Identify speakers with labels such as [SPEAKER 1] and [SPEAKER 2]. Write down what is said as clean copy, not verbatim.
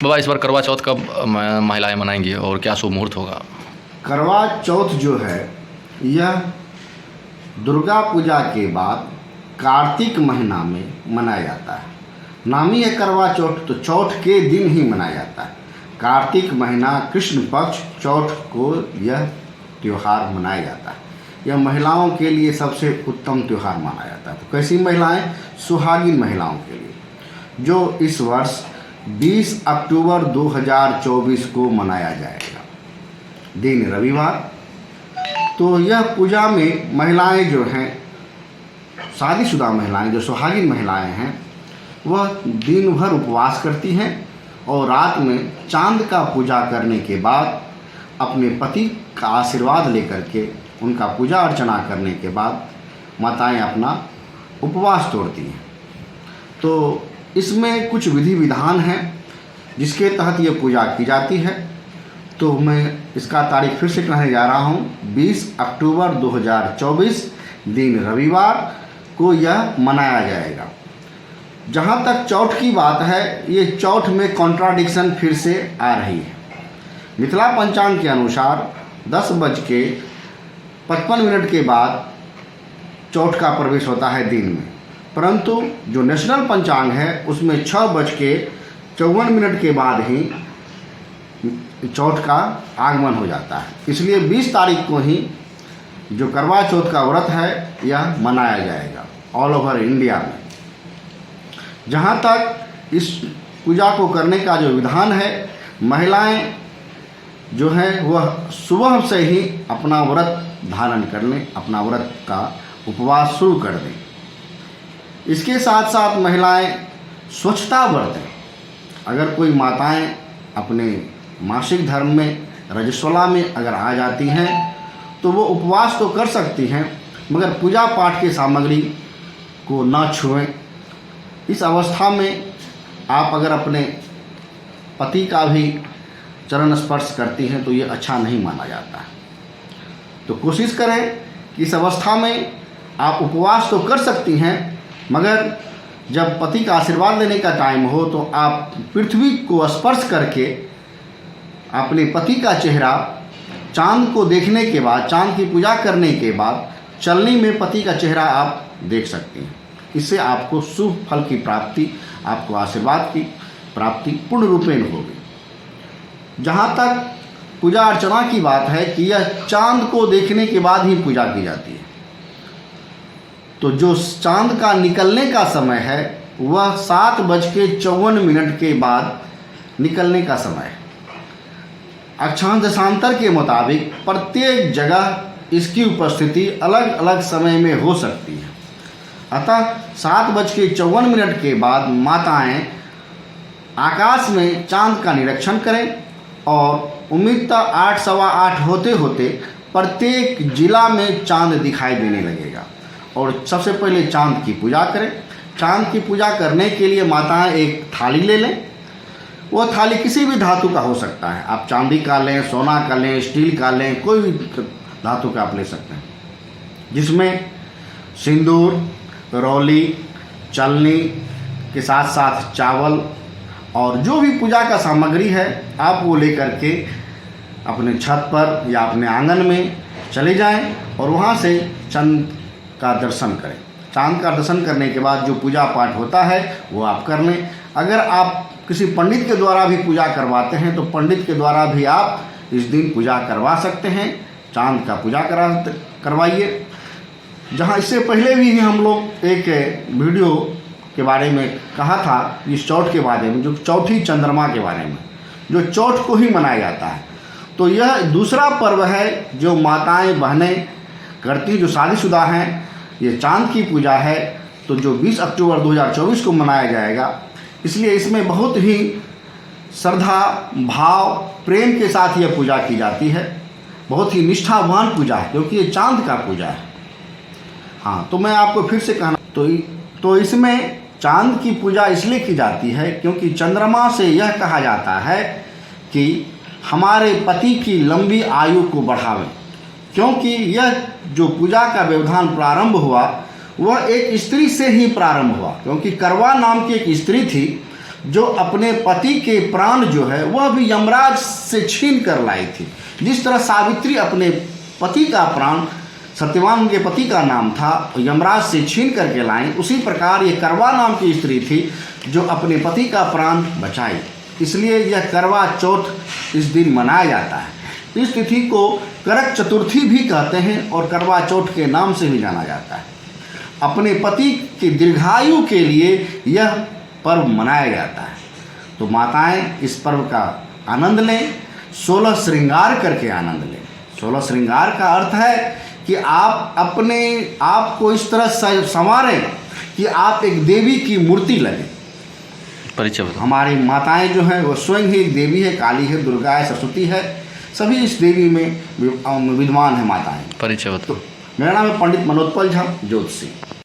[SPEAKER 1] बाबा इस बार करवा चौथ कब महिलाएं मनाएंगी और क्या शुभ मुहूर्त होगा?
[SPEAKER 2] करवा चौथ जो है यह दुर्गा पूजा के बाद कार्तिक महीना में मनाया जाता है। नाम ही है करवा चौथ, तो चौथ के दिन ही मनाया जाता है। कार्तिक महीना कृष्ण पक्ष चौथ को यह त्यौहार मनाया जाता है। यह महिलाओं के लिए सबसे उत्तम त्यौहार माना जाता है। तो कैसी महिलाएं? सुहागिन महिलाओं के लिए, जो इस वर्ष 20 अक्टूबर 2024 को मनाया जाएगा, दिन रविवार। तो यह पूजा में महिलाएं जो हैं, शादीशुदा महिलाएं, जो सुहागिन महिलाएं हैं, वह दिन भर उपवास करती हैं और रात में चांद का पूजा करने के बाद अपने पति का आशीर्वाद लेकर के, उनका पूजा अर्चना करने के बाद माताएं अपना उपवास तोड़ती हैं। तो इसमें कुछ विधि विधान हैं जिसके तहत ये पूजा की जाती है। तो मैं इसका तारीख फिर से कहने जा रहा हूँ, 20 अक्टूबर 2024 दिन रविवार को यह मनाया जाएगा। जहाँ तक चौथ की बात है, ये चौथ में कॉन्ट्राडिक्शन फिर से आ रही है। मिथिला पंचांग के अनुसार 10:55 के बाद चौथ का प्रवेश होता है दिन में, परंतु जो नेशनल पंचांग है उसमें 6:54 के बाद ही चौथ का आगमन हो जाता है। इसलिए 20 तारीख को ही जो करवा चौथ का व्रत है यह मनाया जाएगा ऑल ओवर इंडिया में। जहाँ तक इस पूजा को करने का जो विधान है, महिलाएं जो हैं वह सुबह से ही अपना व्रत धारण कर लें, अपना व्रत का उपवास शुरू कर दें। इसके साथ साथ महिलाएं स्वच्छता बरतें। अगर कोई माताएं अपने मासिक धर्म में रजस्वला में अगर आ जाती हैं तो वो उपवास तो कर सकती हैं, मगर पूजा पाठ की सामग्री को न छुएं। इस अवस्था में आप अगर अपने पति का भी चरण स्पर्श करती हैं तो ये अच्छा नहीं माना जाता है। तो कोशिश करें कि इस अवस्था में आप उपवास तो कर सकती हैं, मगर जब पति का आशीर्वाद लेने का टाइम हो तो आप पृथ्वी को स्पर्श करके अपने पति का चेहरा चांद को देखने के बाद, चांद की पूजा करने के बाद चलनी में पति का चेहरा आप देख सकते हैं। इससे आपको शुभ फल की प्राप्ति, आपको आशीर्वाद की प्राप्ति पूर्ण रूपेण होगी। जहाँ तक पूजा अर्चना की बात है कि यह चांद को देखने के बाद ही पूजा की जाती है। तो जो चांद का निकलने का समय है वह 7:54 के बाद निकलने का समय है। अक्षांश देशांतर के मुताबिक प्रत्येक जगह इसकी उपस्थिति अलग अलग समय में हो सकती है। अतः 7:54 के बाद माताएं आकाश में चांद का निरीक्षण करें और उम्मीद 8 सवा 8 होते होते प्रत्येक जिला में चांद दिखाई देने लगेगा। और सबसे पहले चांद की पूजा करें। चांद की पूजा करने के लिए माताएं एक थाली ले लें। वह थाली किसी भी धातु का हो सकता है, आप चांदी का लें, सोना का लें, स्टील का लें, कोई भी धातु का आप ले सकते हैं, जिसमें सिंदूर, रौली, चलनी के साथ साथ चावल और जो भी पूजा का सामग्री है आप वो लेकर के अपने छत पर या अपने आंगन में चले जाएं और वहाँ से चंद का दर्शन करें। चांद का दर्शन करने के बाद जो पूजा पाठ होता है वो आप कर लें। अगर आप किसी पंडित के द्वारा भी पूजा करवाते हैं तो पंडित के द्वारा भी आप इस दिन पूजा करवा सकते हैं। चांद का पूजा करवाइए। जहाँ इससे पहले भी हम लोग एक वीडियो के बारे में कहा था, इस चौथ के बारे में, जो चौथी चंद्रमा के बारे में, जो चौथ को ही मनाया जाता है। तो यह दूसरा पर्व है जो माताएं बहनें करती, जो शादीशुदा हैं। ये चांद की पूजा है, तो जो 20 अक्टूबर 2024 को मनाया जाएगा। इसलिए इसमें बहुत ही श्रद्धा, भाव, प्रेम के साथ यह पूजा की जाती है। बहुत ही निष्ठावान पूजा है, क्योंकि ये चांद का पूजा है। हाँ, तो मैं आपको फिर से कहना, तो इसमें चांद की पूजा इसलिए की जाती है क्योंकि चंद्रमा से यह कहा जाता है कि हमारे पति की लंबी आयु को बढ़ावें। क्योंकि यह जो पूजा का व्यवधान प्रारंभ हुआ वह एक स्त्री से ही प्रारंभ हुआ, क्योंकि करवा नाम की एक स्त्री थी जो अपने पति के प्राण जो है वह भी यमराज से छीन कर लाई थी। जिस तरह सावित्री अपने पति का प्राण, सत्यवान के पति का नाम था, यमराज से छीन करके लाई, उसी प्रकार ये करवा नाम की स्त्री थी जो अपने पति का प्राण बचाई। इसलिए यह करवा चौथ इस दिन मनाया जाता है। इस तिथि को करक चतुर्थी भी कहते हैं और करवा चौथ के नाम से भी जाना जाता है। अपने पति की दीर्घायु के लिए यह पर्व मनाया जाता है। तो माताएं इस पर्व का आनंद लें, 16 श्रृंगार करके आनंद लें। 16 श्रृंगार का अर्थ है कि आप अपने आप को इस तरह संवारें कि आप एक देवी की मूर्ति लगें।
[SPEAKER 1] परिचय बताओ।
[SPEAKER 2] हमारी माताएं जो हैं वो स्वयं ही एक देवी है, काली है, दुर्गा है, सरस्वती है, सभी इस देवी में विद्वान है माताएं।
[SPEAKER 1] परिचय बताओ।
[SPEAKER 2] मेरा नाम है पंडित मनोत्पल झा, ज्योतिषी।